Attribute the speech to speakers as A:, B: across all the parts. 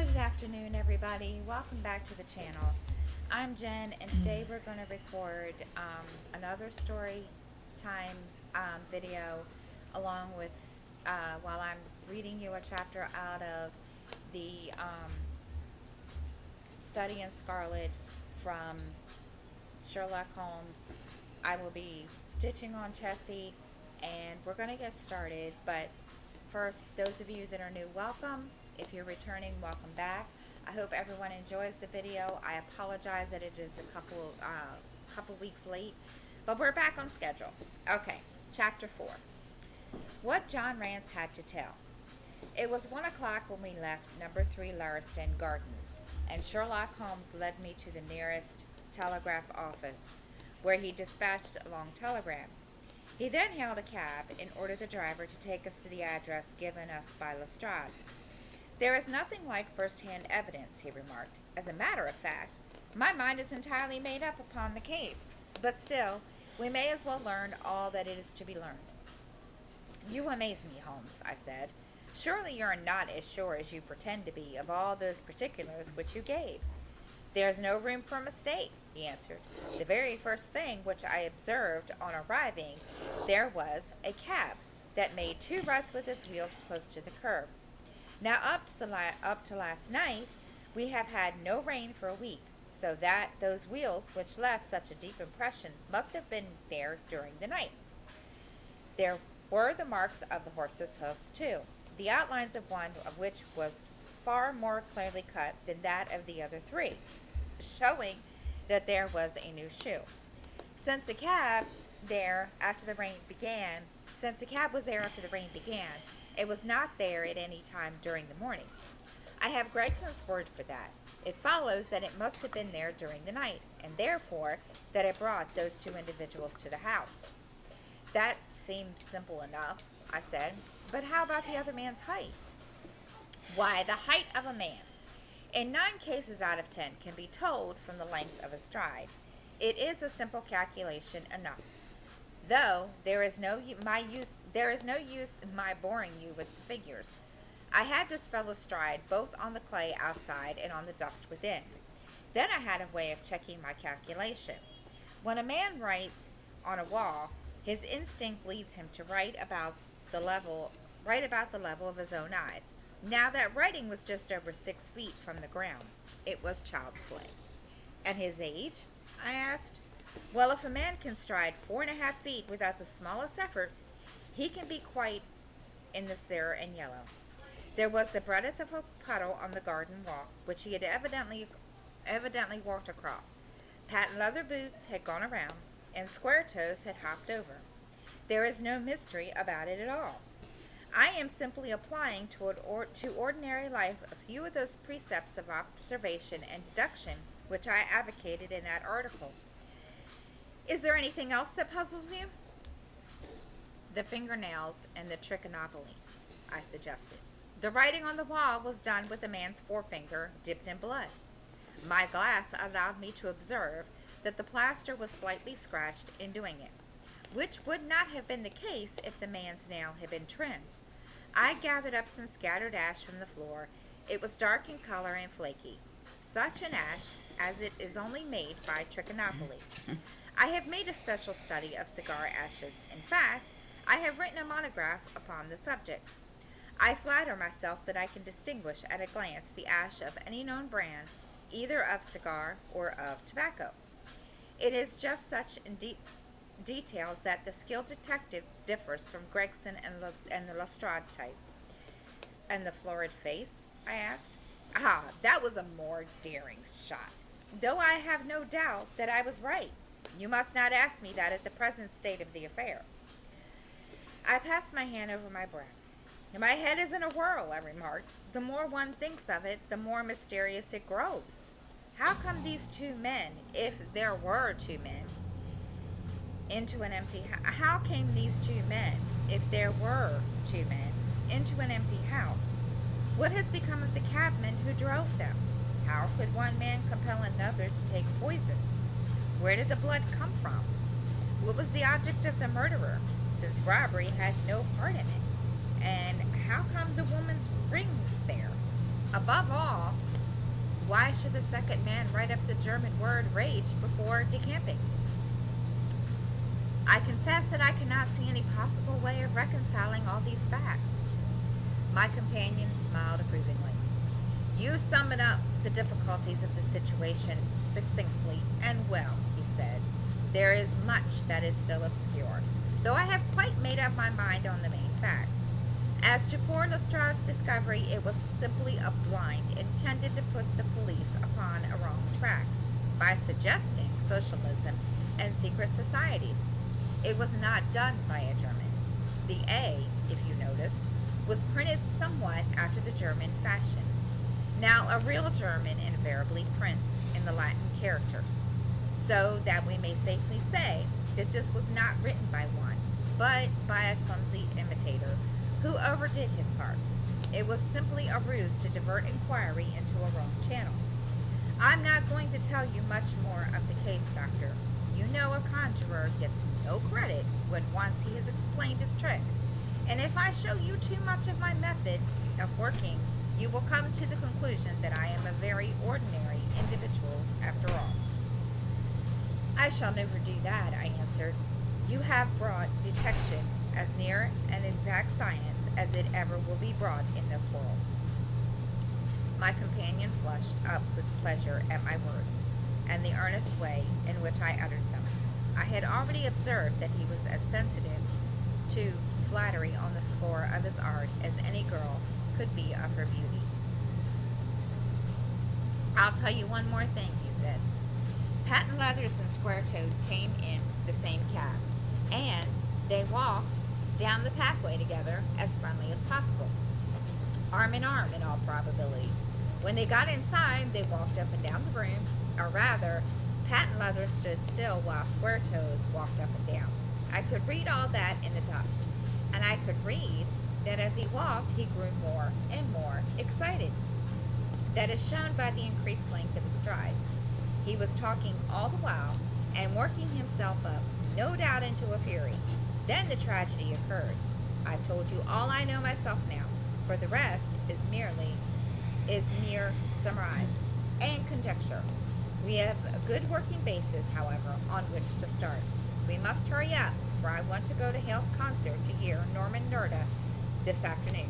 A: Good afternoon, everybody. Welcome back to the channel. I'm Jen, and today we're going to record another story time video along with while I'm reading you a chapter out of the Study in Scarlet from Sherlock Holmes. I will be stitching on Chessie, and we're going to get started. But first, those of you that are new, welcome. If you're returning, welcome back. I hope everyone enjoys the video. I apologize that it is a couple weeks late, but we're back on schedule. Okay, chapter 4. What John Rance had to tell. It was 1 o'clock when we left number 3 Lauriston Gardens, and Sherlock Holmes led me to the nearest telegraph office, where he dispatched a long telegram. He then hailed a cab and ordered the driver to take us to the address given us by Lestrade. There is nothing like first-hand evidence, he remarked. As a matter of fact, my mind is entirely made up upon the case, but still, we may as well learn all that it is to be learned. You amaze me, Holmes, I said. Surely you are not as sure as you pretend to be of all those particulars which you gave. There is no room for mistake, he answered. The very first thing which I observed on arriving, there was a cab that made 2 ruts with its wheels close to the curb. Now, up to last night, we have had no rain for a week, so that those wheels which left such a deep impression must have been there during the night. There were the marks of the horse's hoofs, too, the outlines of one of which was far more clearly cut than that of the other 3, showing that there was a new shoe. Since the cab was there after the rain began, it was not there at any time during the morning. I have Gregson's word for that. It follows that it must have been there during the night, and therefore that it brought those 2 individuals to the house. That seems simple enough, I said, but how about the other man's height? Why, the height of a man, in 9 cases out of 10, can be told from the length of a stride. It is a simple calculation enough. Though there is no use in my boring you with the figures. I had this fellow stride both on the clay outside and on the dust within. Then I had a way of checking my calculation. When a man writes on a wall, his instinct leads him to write about the level of his own eyes. Now that writing was just over 6 feet from the ground. It was child's play. And his age? I asked. Well, if a man can stride 4.5 feet without the smallest effort, he can be quite in the sere and yellow. There was the breadth of a puddle on the garden walk, which he had evidently walked across. Patent leather boots had gone around, and square toes had hopped over. There is no mystery about it at all. I am simply applying to ordinary life a few of those precepts of observation and deduction which I advocated in that article. Is there anything else that puzzles you? The fingernails and the trichinopoly, I suggested. The writing on the wall was done with a man's forefinger dipped in blood. My glass allowed me to observe that the plaster was slightly scratched in doing it, which would not have been the case if the man's nail had been trimmed. I gathered up some scattered ash from the floor. It was dark in color and flaky, such an ash as it is only made by trichinopoly. I have made a special study of cigar ashes. In fact, I have written a monograph upon the subject. I flatter myself that I can distinguish at a glance the ash of any known brand, either of cigar or of tobacco. It is just such in details that the skilled detective differs from Gregson and the Lestrade type. And the florid face? I asked. Ah, that was a more daring shot, though I have no doubt that I was right. You must not ask me that at the present state of the affair. I passed my hand over my brow. My head is in a whirl, I remarked. The more one thinks of it, the more mysterious it grows. How come these 2 men, if there were 2 men, into an empty house? How came these 2 men, if there were 2 men, into an empty house? What has become of the cabman who drove them? How could one man compel another to take poison? Where did the blood come from? What was the object of the murderer, since robbery had no part in it? And how come the woman's rings there? Above all, why should the second man write up the German word rage before decamping? I confess that I cannot see any possible way of reconciling all these facts. My companion smiled approvingly. You sum it up the difficulties of the situation succinctly and well, he said. There is much that is still obscure, though I have quite made up my mind on the main facts. As to poor Lestrade's discovery, it was simply a blind intended to put the police upon a wrong track by suggesting socialism and secret societies. It was not done by a German. The A, if you noticed, was printed somewhat after the German fashion. Now, a real German invariably prints in the Latin characters, so that we may safely say that this was not written by one, but by a clumsy imitator who overdid his part. It was simply a ruse to divert inquiry into a wrong channel. I'm not going to tell you much more of the case, Doctor. You know a conjurer gets no credit when once he has explained his trick. And if I show you too much of my method of working, you will come to the conclusion that I am a very ordinary individual after all. I shall never do that, I answered. You have brought detection as near an exact science as it ever will be brought in this world. My companion flushed up with pleasure at my words, and the earnest way in which I uttered them. I had already observed that he was as sensitive to flattery on the score of his art as any girl could be of her beauty. I'll tell you one more thing, he said. Patent Leathers and Square Toes came in the same cab, and they walked down the pathway together as friendly as possible, arm in arm in all probability. When they got inside, they walked up and down the room, or rather, Patent Leather stood still while Square Toes walked up and down. I could read all that in the dust, and I could read that as he walked, he grew more and more excited. That is shown by the increased length of his strides. He was talking all the while and working himself up, no doubt into a fury. Then the tragedy occurred. I've told you all I know myself now, for the rest is mere surmise and conjecture. We have a good working basis, however, on which to start. We must hurry up, for I want to go to Hale's concert to hear Norman Nerda this afternoon.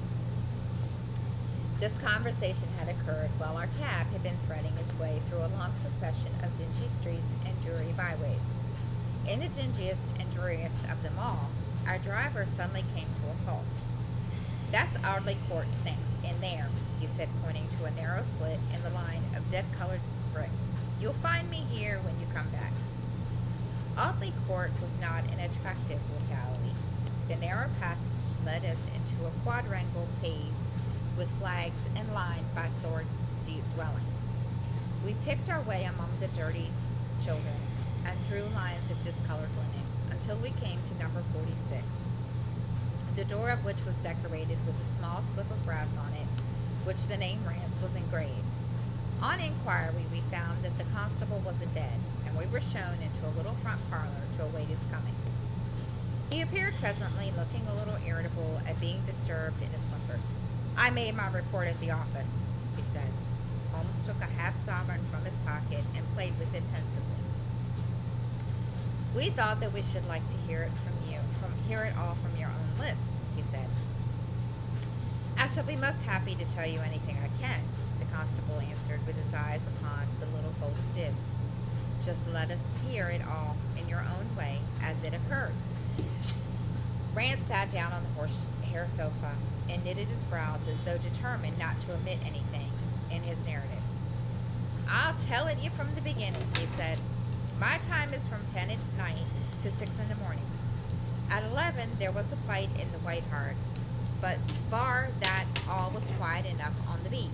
A: This conversation had occurred while our cab had been threading its way through a long succession of dingy streets and dreary byways. In the dingiest and dreariest of them all, our driver suddenly came to a halt. That's Audley Court in there, he said, pointing to a narrow slit in the line of dead-colored brick. You'll find me here when you come back. Audley Court was not an attractive locality. The narrow passage led us into a quadrangle paved with flags and lined by sword-deep dwellings. We picked our way among the dirty children and through lines of discolored linen until we came to number 46, the door of which was decorated with a small slip of brass on it, which the name Rance was engraved. On inquiry, we found that the constable was in bed, and we were shown into a little front parlor to await his coming. He appeared presently, looking a little irritable at being disturbed in his slumbers. I made my report at the office, he said. Holmes took a half-sovereign from his pocket and played with it pensively. We thought that we should like to hear it all from your own lips, he said. I shall be most happy to tell you anything I can, the constable answered with his eyes upon the little golden disc. Just let us hear it all in your own way as it occurred. Rance sat down on the horsehair sofa and knitted his brows as though determined not to omit anything in his narrative. I'll tell it you from the beginning, he said. My time is from 10 at night to 6 in the morning. At 11 there was a fight in the White Hart, but bar that all was quiet enough on the beat.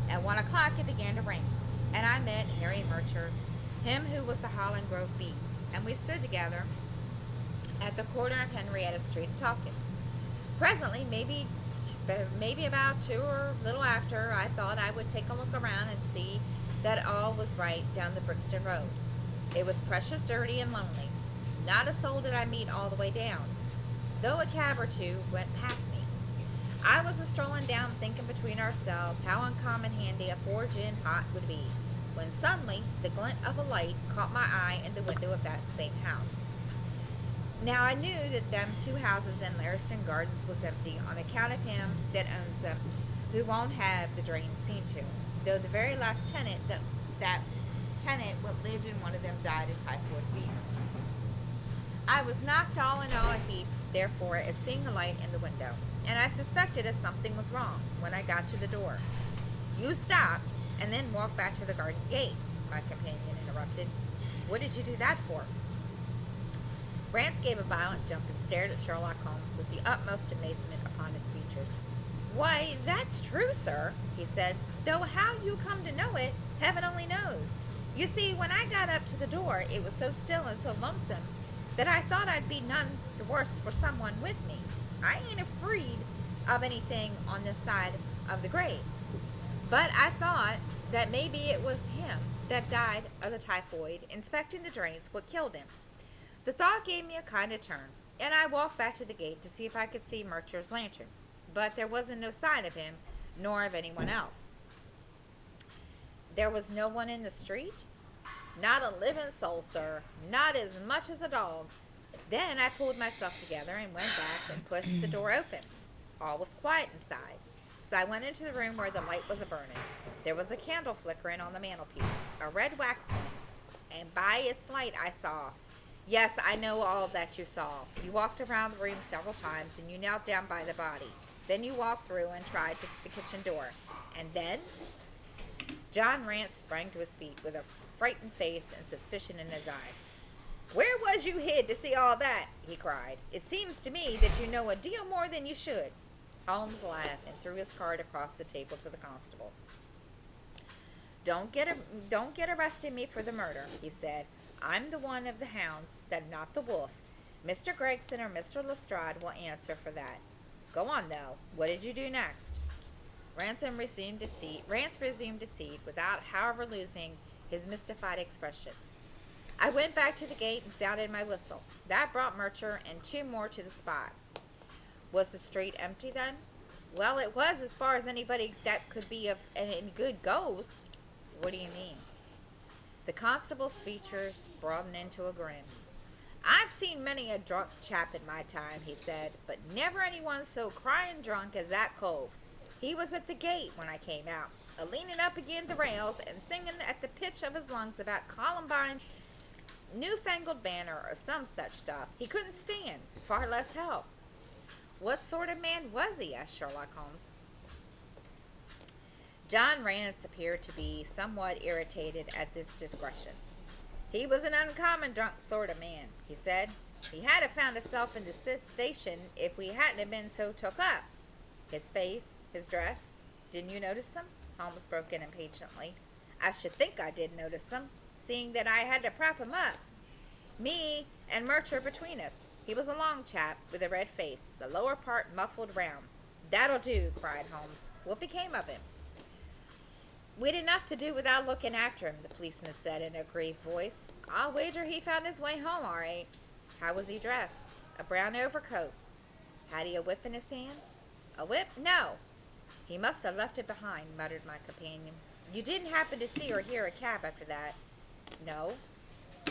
A: At 1 o'clock it began to rain, and I met Harry Murcher, him who was the Holland Grove beat, and we stood together at the corner of Henrietta Street talking. Presently, maybe about 2 or a little after, I thought I would take a look around and see that all was right down the Brixton Road. It was precious dirty and lonely. Not a soul did I meet all the way down, though a cab or two went past me. I was a strolling down thinking between ourselves how uncommon handy a 4-gin hot would be, when suddenly the glint of a light caught my eye in the window of that same house. Now I knew that them two houses in Lariston Gardens was empty on account of him that owns them, who won't have the drains seen to, though the very last tenant that tenant what lived in one of them died of typhoid fever. I was knocked all in all a heap, therefore, at seeing the light in the window, and I suspected that something was wrong when I got to the door. You stopped, and then walked back to the garden gate, my companion interrupted. What did you do that for? Rance gave a violent jump and stared at Sherlock Holmes with the utmost amazement upon his features. Why, that's true, sir, he said, though how you come to know it, heaven only knows. You see, when I got up to the door, it was so still and so lonesome that I thought I'd be none the worse for someone with me. I ain't afraid of anything on this side of the grave. But I thought that maybe it was him that died of the typhoid, inspecting the drains, what killed him. The thought gave me a kind of turn, and I walked back to the gate to see if I could see Murcher's lantern. But there wasn't no sign of him, nor of anyone else. There was no one in the street? Not a living soul, sir. Not as much as a dog. Then I pulled myself together and went back and pushed the door open. All was quiet inside. So I went into the room where the light was a-burning. There was a candle flickering on the mantelpiece, a red wax one, and by its light I saw. Yes, I know all that you saw. You walked around the room several times, and you knelt down by the body. Then you walked through and tried the kitchen door. And then? John Rance sprang to his feet with a frightened face and suspicion in his eyes. Where was you hid to see all that? He cried. It seems to me that you know a deal more than you should. Holmes laughed and threw his card across the table to the constable. Don't get arresting me for the murder, he said. I'm the one of the hounds, that not the wolf. Mr. Gregson or Mr. Lestrade will answer for that. Go on, though. What did you do next? Rance resumed his seat without, however, losing his mystified expression. I went back to the gate and sounded my whistle. That brought Murcher and two more to the spot. Was the street empty then? Well, it was as far as anybody that could be of any good goes. What do you mean? The constable's features broadened into a grin. I've seen many a drunk chap in my time, he said, but never anyone so crying drunk as that cove. He was at the gate when I came out, a-leaning up against the rails and singing at the pitch of his lungs about Columbine's newfangled banner or some such stuff. He couldn't stand, far less help. What sort of man was he? Asked Sherlock Holmes. John Rance appeared to be somewhat irritated at this digression. He was an uncommon drunk sort of man, he said. He had have found himself in the station if we hadn't have been so took up. His face, his dress, didn't you notice them? Holmes broke in impatiently. I should think I did notice them, seeing that I had to prop him up. Me and Murcher between us. He was a long chap with a red face, the lower part muffled round. That'll do, cried Holmes. What became of him? We'd enough to do without looking after him, the policeman said in a grieved voice. I'll wager he found his way home, all right. How was he dressed? A brown overcoat. Had he a whip in his hand? A whip? No. He must have left it behind, muttered my companion. You didn't happen to see or hear a cab after that? No.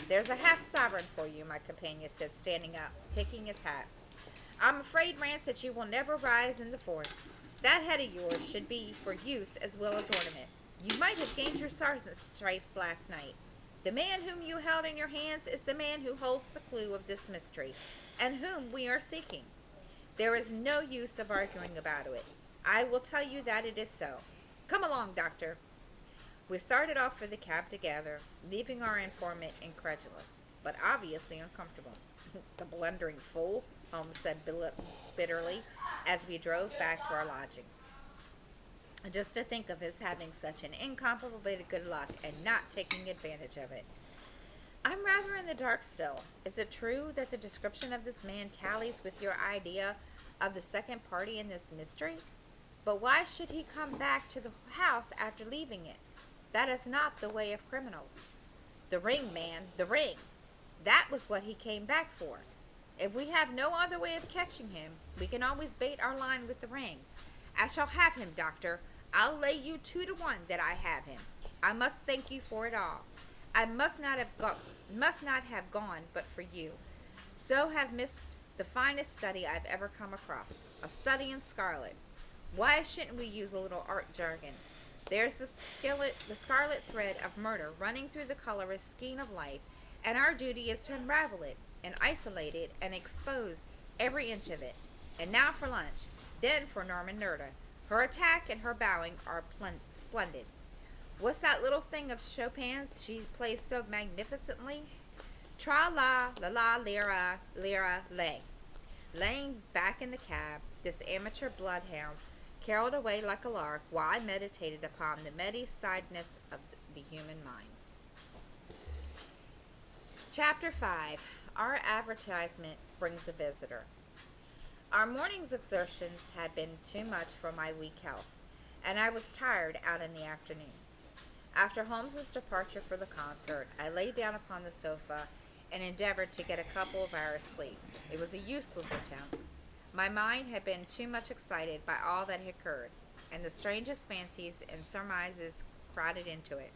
A: There's a half-sovereign for you, my companion said, standing up, taking his hat. I'm afraid, Rance, that you will never rise in the force. That head of yours should be for use as well as ornament. You might have gained your sergeant's stripes last night. The man whom you held in your hands is the man who holds the clue of this mystery, and whom we are seeking. There is no use of arguing about it. I will tell you that it is so. Come along, Doctor. We started off for the cab together, leaving our informant incredulous, but obviously uncomfortable. The blundering fool, Holmes said bitterly, as we drove back to our lodgings. Just to think of his having such an incomparable bit of good luck and not taking advantage of it. I'm rather in the dark still. Is it true that the description of this man tallies with your idea of the second party in this mystery? But why should he come back to the house after leaving it? That is not the way of criminals. The ring, man, the ring. That was what he came back for. If we have no other way of catching him, we can always bait our line with the ring. I shall have him, doctor. I'll lay you 2 to 1 that I have him. I must thank you for it all. I must not have gone but for you. So have missed the finest study I've ever come across. A study in scarlet. Why shouldn't we use a little art jargon? There's the scarlet thread of murder running through the colorist skein of life, and our duty is to unravel it, and isolate it, and expose every inch of it. And now for lunch. Then for Norman Nerda. Her attack and her bowing are splendid. What's that little thing of Chopin's she plays so magnificently? Tra la la la lira lira lay. Laying back in the cab, this amateur bloodhound caroled away like a lark while I meditated upon the many-sidedness of the human mind. Chapter 5. Our advertisement brings a visitor. Our morning's exertions had been too much for my weak health, and I was tired out in the afternoon. After Holmes's departure for the concert, I lay down upon the sofa and endeavored to get a couple of hours' sleep. It was a useless attempt. My mind had been too much excited by all that had occurred, and the strangest fancies and surmises crowded into it.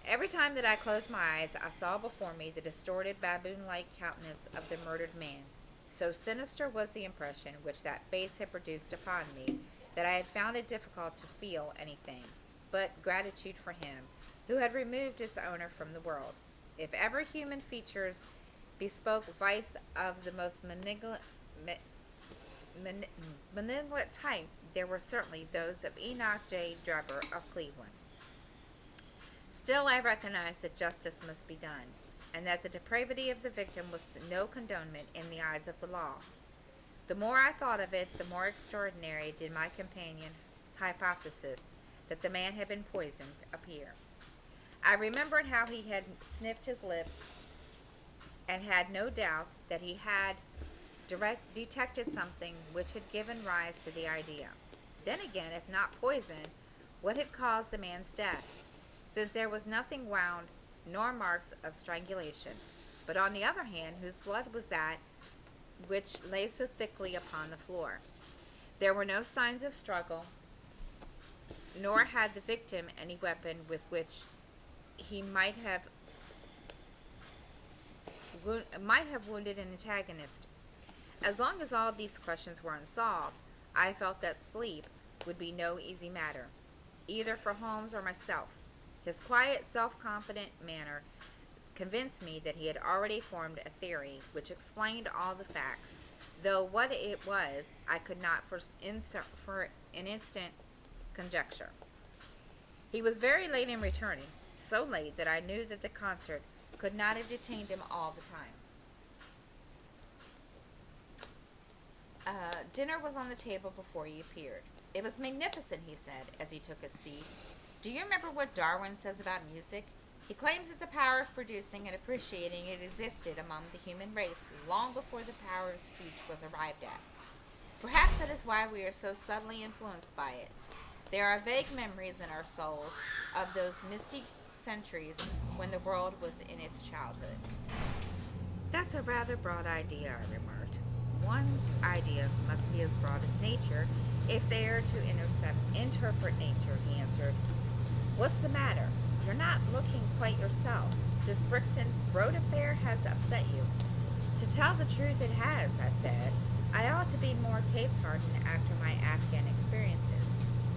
A: Every time that I closed my eyes, I saw before me the distorted baboon-like countenance of the murdered man. So sinister was the impression which that face had produced upon me that I had found it difficult to feel anything but gratitude for him who had removed its owner from the world. If ever human features bespoke vice of the most malignant type, there were certainly those of Enoch J. Drebber of Cleveland. Still, I recognized that justice must be done, and that the depravity of the victim was no condonement in the eyes of the law. The more I thought of it, the more extraordinary did my companion's hypothesis that the man had been poisoned appear. I remembered how he had sniffed his lips, and had no doubt that he had detected something which had given rise to the idea. Then again, if not poison, what had caused the man's death, since there was nothing wound nor marks of strangulation, but on the other hand, whose blood was that which lay so thickly upon the floor? There were no signs of struggle, nor had the victim any weapon with which he might have wounded an antagonist. As long as all these questions were unsolved, I felt that sleep would be no easy matter, either for Holmes or myself. His quiet, self-confident manner convinced me that he had already formed a theory which explained all the facts, though what it was I could not for an instant conjecture. He was very late in returning, so late that I knew that the concert could not have detained him all the time. Dinner was on the table before he appeared. It was magnificent, he said, as he took his seat. Do you remember what Darwin says about music? He claims that the power of producing and appreciating it existed among the human race long before the power of speech was arrived at. Perhaps that is why we are so subtly influenced by it. There are vague memories in our souls of those misty centuries when the world was in its childhood. That's a rather broad idea, I remarked. One's ideas must be as broad as nature if they are to interpret nature, he answered. What's the matter? You're not looking quite yourself. This Brixton Road affair has upset you. To tell the truth, it has, I said. I ought to be more case-hardened after my Afghan experiences.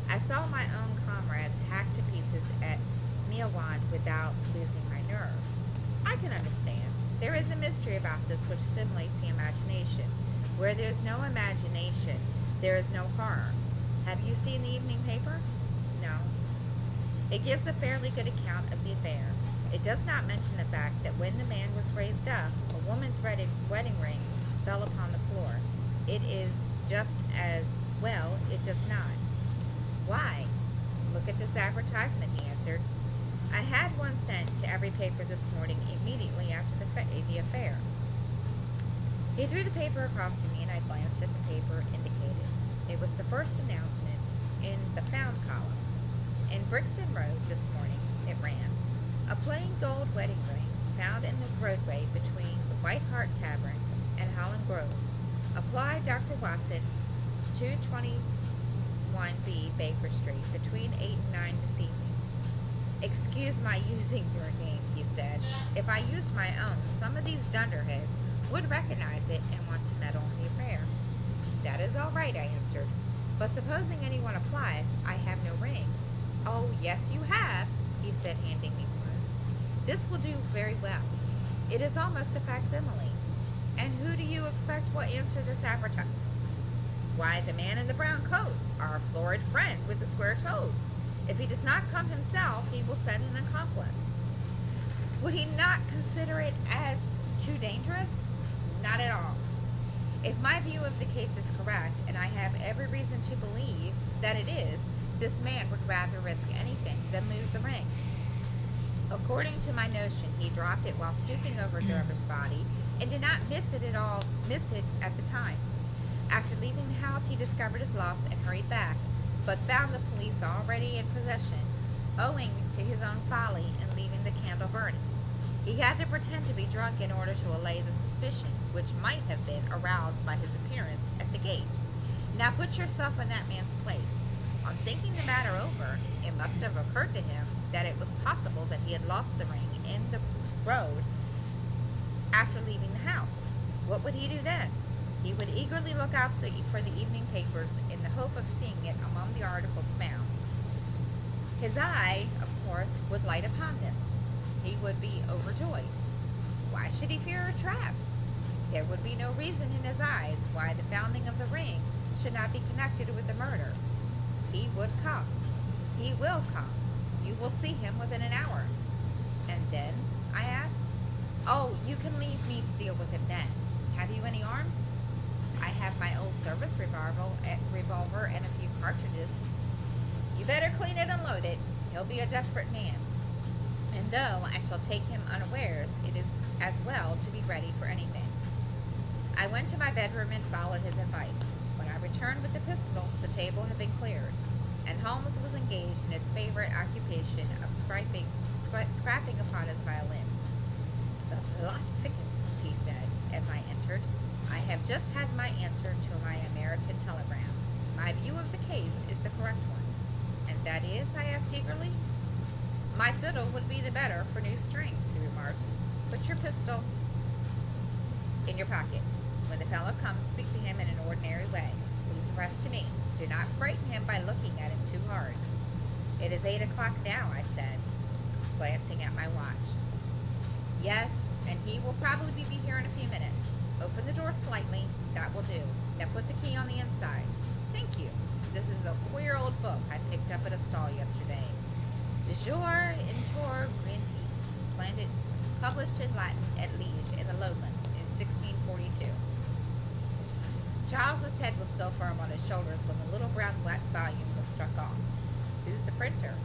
A: I saw my own comrades hacked to pieces at Meelwand without losing my nerve. I can understand. There is a mystery about this which stimulates the imagination. Where there is no imagination, there is no horror. Have you seen the evening paper? No. It gives a fairly good account of the affair. It does not mention the fact that when the man was raised up, a woman's wedding ring fell upon the floor. It is just as well it does not. Why? Look at this advertisement, he answered. I had one sent to every paper this morning immediately after the affair. He threw the paper across to me, and I glanced at the paper indicated. It was the first announcement in the Found column. In Brixton Road this morning, it ran, a plain gold wedding ring found in the roadway between the White Hart Tavern and Holland Grove. Apply Dr. Watson, 221B Baker Street, between 8 and 9 this evening. Excuse my using your name, he said. If I used my own, some of these dunderheads would recognize it and want to meddle in the affair. That is all right, I answered. But supposing anyone applies, I have no ring. Oh, yes, you have, he said, handing me one. This will do very well. It is almost a facsimile. And who do you expect will answer this advertisement? Why, the man in the brown coat, our florid friend with the square toes. If he does not come himself, he will send an accomplice. Would he not consider it as too dangerous? Not at all. If my view of the case is correct, and I have every reason to believe that it is, this man would rather risk anything than lose the ring. According to my notion, he dropped it while stooping over Dover's body and did not miss it at the time. After leaving the house, he discovered his loss and hurried back, but found the police already in possession, owing to his own folly in leaving the candle burning. He had to pretend to be drunk in order to allay the suspicion, which might have been aroused by his appearance at the gate. Now put yourself in that man's place. On thinking the matter over, it must have occurred to him that it was possible that he had lost the ring in the road after leaving the house. What would he do then? He would eagerly look out for the evening papers in the hope of seeing it among the articles found. His eye, of course, would light upon this. He would be overjoyed. Why should he fear a trap? There would be no reason in his eyes why the founding of the ring should not be connected with the murder. He would come. He will come. You will see him within an hour. And then? I asked. Oh, you can leave me to deal with him then. Have you any arms? I have my old service revolver and a few cartridges. You better clean it and load it. He'll be a desperate man. And though I shall take him unawares, it is as well to be ready for anything. I went to my bedroom and followed his advice. When I returned with the pistol, the table had been cleared, and Holmes was engaged in his favorite occupation of scrapping upon his violin. The plot thickens, he said, as I entered. I have just had my answer to my American telegram. My view of the case is the correct one. And that is, I asked eagerly. My fiddle would be the better for new strings, he remarked. Put your pistol in your pocket. When the fellow comes, speak to him in an ordinary way. Leave the rest to me. Do not frighten him by looking at him too hard. It is 8 o'clock now, I said, glancing at my watch. Yes, and he will probably be here in a few minutes. Open the door slightly. That will do. Now put the key on the inside. Thank you. This is a queer old book I picked up at a stall yesterday. De jure intor grantis, published in Latin at Liege in the Lowlands in 1642. Charles's head was still firm on his shoulders when the little brown wax volume was struck off. Who's the printer?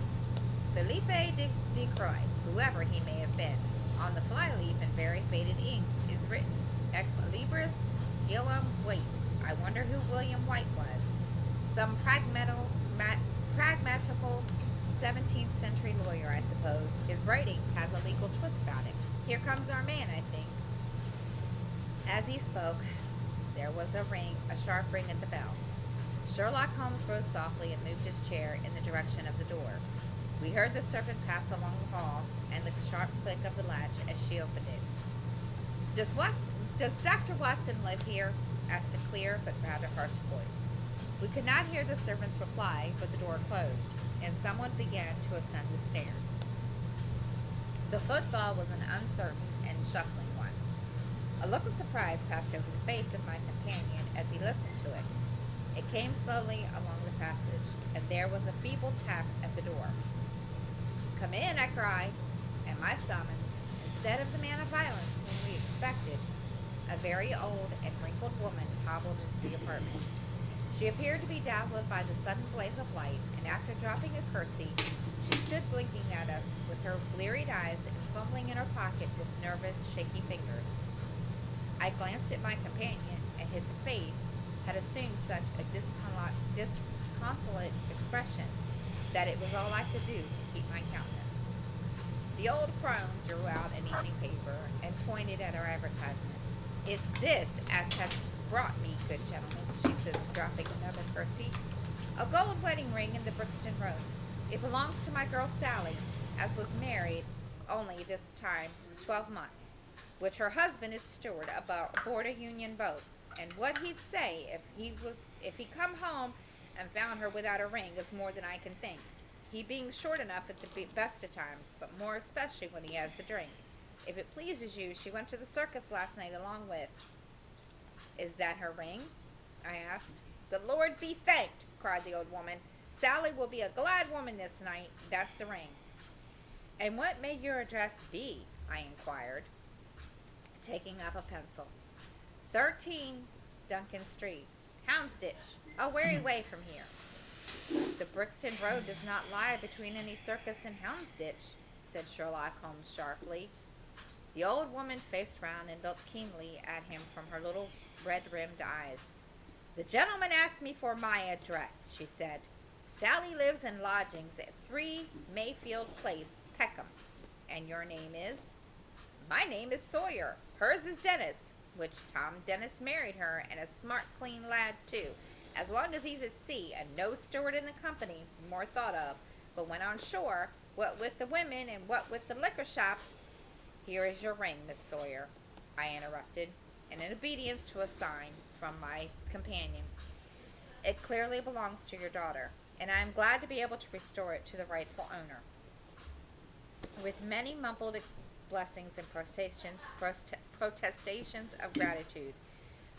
A: Philippe de Croix, whoever he may have been. On the flyleaf in very faded ink is written, Ex Libris Guillaume White. I wonder who William White was. Some pragmatical 17th century lawyer, I suppose. His writing has a legal twist about it. Here comes our man, I think. As he spoke, there was a sharp ring at the bell. Sherlock Holmes rose softly and moved his chair in the direction of the door. We heard the servant pass along the hall and the sharp click of the latch as she opened it. Does Dr. Watson live here? Asked a clear but rather harsh voice. We could not hear the servant's reply, but the door closed, and someone began to ascend the stairs. The footfall was an uncertain and shuffling one. A look of surprise passed over the face of my companion as he listened to it. It came slowly along the passage, and there was a feeble tap at the door. Come in, I cried, and my summons, instead of the man of violence whom we expected, a very old and wrinkled woman hobbled into the apartment. She appeared to be dazzled by the sudden blaze of light, and after dropping a curtsy, she stood blinking at us with her bleary eyes and fumbling in her pocket with nervous, shaky fingers. I glanced at my companion, and his face had assumed such a disconsolate expression that it was all I could do to keep my countenance. The old crone drew out an evening paper and pointed at our advertisement. It's this as has brought me, good gentlemen, she says, dropping another curtsy. A gold wedding ring in the Brixton Road. It belongs to my girl Sally, as was married only this time 12 months, which her husband is steward aboard a Union boat. And what he'd say if he come home and found her without a ring is more than I can think. He being short enough at the best of times, but more especially when he has the drink. If it pleases you, she went to the circus last night along with. Is that her ring? I asked. The Lord be thanked, cried the old woman. Sally will be a glad woman this night. That's the ring. And what may your address be? I inquired, taking up a pencil. 13 Duncan Street, Houndsditch, a weary way from here. The Brixton Road does not lie between any circus and Houndsditch, said Sherlock Holmes sharply. The old woman faced round and looked keenly at him from her little red-rimmed eyes. The gentleman asked me for my address, she said. Sally lives in lodgings at 3 Mayfield Place, Peckham. And your name is? My name is Sawyer. Hers is Dennis, which Tom Dennis married her, and a smart, clean lad, too. As long as he's at sea, and no steward in the company, more thought of. But when on shore, what with the women and what with the liquor shops, here is your ring, Miss Sawyer, I interrupted, and in obedience to a sign from my companion. It clearly belongs to your daughter, and I am glad to be able to restore it to the rightful owner. With many mumbled blessings and protestations of gratitude,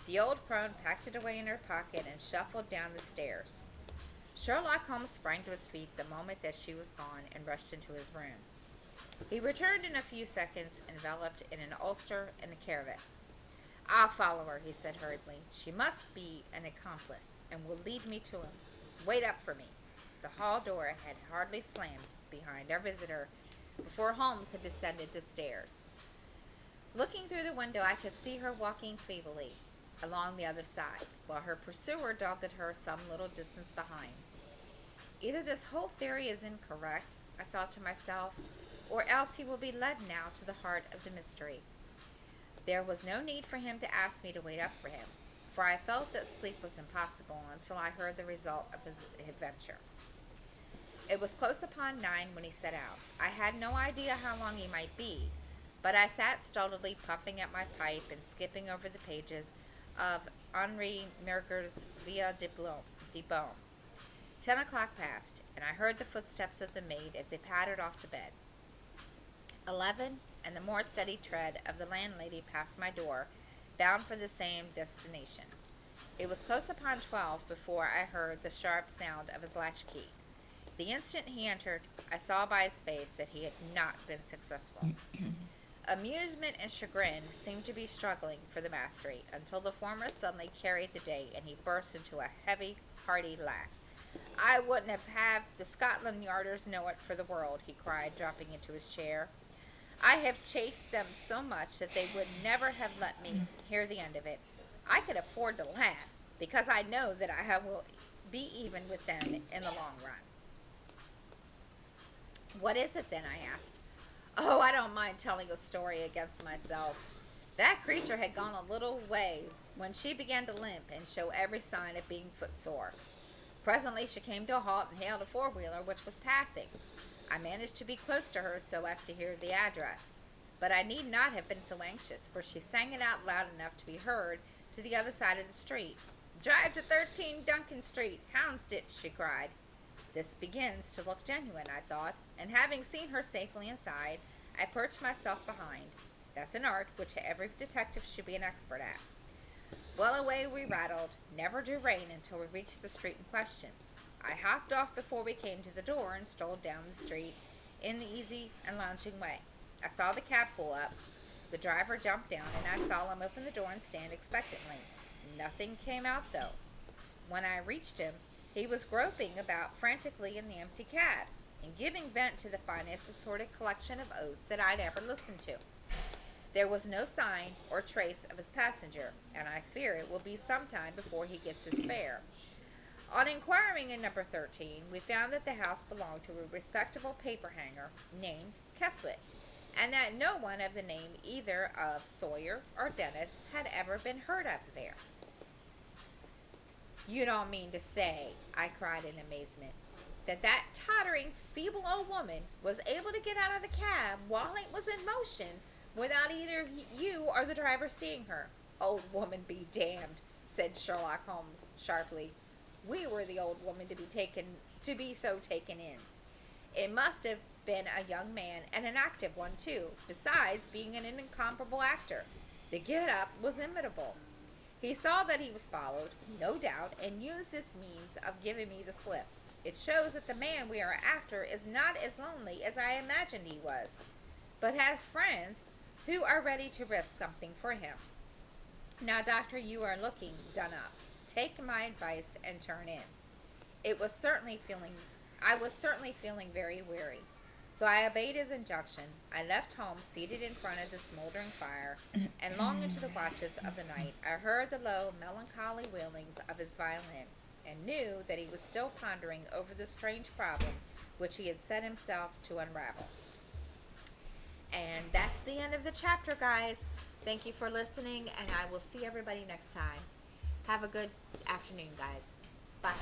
A: the old crone packed it away in her pocket and shuffled down the stairs. Sherlock Holmes sprang to his feet the moment that she was gone and rushed into his room. He returned in a few seconds, enveloped in an ulster and a cravat. I'll follow her, he said hurriedly. She must be an accomplice, and will lead me to him. Wait up for me. The hall door had hardly slammed behind our visitor before Holmes had descended the stairs. Looking through the window, I could see her walking feebly along the other side, while her pursuer dogged her some little distance behind. Either this whole theory is incorrect, I thought to myself, or else he will be led now to the heart of the mystery. There was no need for him to ask me to wait up for him, for I felt that sleep was impossible until I heard the result of his adventure. It was close upon 9 when he set out. I had no idea how long he might be, but I sat stolidly puffing at my pipe and skipping over the pages of Henri Merger's Via de Beaune. 10 o'clock passed, and I heard the footsteps of the maid as they pattered off to bed. 11, and the more steady tread of the landlady passed my door, bound for the same destination. It was close upon 12 before I heard the sharp sound of his latchkey. The instant he entered, I saw by his face that he had not been successful. Amusement and chagrin seemed to be struggling for the mastery, until the former suddenly carried the day, and he burst into a heavy, hearty laugh. I wouldn't have had the Scotland Yarders know it for the world, he cried, dropping into his chair. I have chaffed them so much that they would never have let me hear the end of it. I could afford to laugh, because I know that I will be even with them in the long run. What is it then? I asked. Oh, I don't mind telling a story against myself. That creature had gone a little way when she began to limp and show every sign of being footsore. Presently she came to a halt and hailed a four-wheeler which was passing. I managed to be close to her so as to hear the address, but I need not have been so anxious, for she sang it out loud enough to be heard to the other side of the street. Drive to 13 Duncan Street, Houndsditch, she cried. This begins to look genuine, I thought, and having seen her safely inside, I perched myself behind. That's an art which every detective should be an expert at. Well, away we rattled, never drew rein until we reached the street in question. I hopped off before we came to the door and strolled down the street in the easy and lounging way. I saw the cab pull up. The driver jumped down, and I saw him open the door and stand expectantly. Nothing came out, though. When I reached him, he was groping about frantically in the empty cab and giving vent to the finest assorted collection of oaths that I'd ever listened to. There was no sign or trace of his passenger, and I fear it will be some time before he gets his fare. On inquiring in number 13, we found that the house belonged to a respectable paperhanger named Keswick, and that no one of the name either of Sawyer or Dennis had ever been heard of there. "You don't mean to say," I cried in amazement, "that tottering, feeble old woman was able to get out of the cab while it was in motion without either you or the driver seeing her?" "Old woman be damned," said Sherlock Holmes sharply. "We were the old woman to be so taken in. It must have been a young man, and an active one too, besides being an incomparable actor. The get-up was imitable. He saw that he was followed, no doubt, and used this means of giving me the slip. It shows that the man we are after is not as lonely as I imagined he was, but has friends who are ready to risk something for him. Now, doctor, you are looking done up. Take my advice and turn in." I was certainly feeling very weary, so I obeyed his injunction. I left Holmes seated in front of the smoldering fire, and long into the watches of the night I heard the low, melancholy wailings of his violin, and knew that he was still pondering over the strange problem which he had set himself to unravel. And that's the end of the chapter, guys. Thank you for listening, and I will see everybody next time. Have a good afternoon, guys. Bye.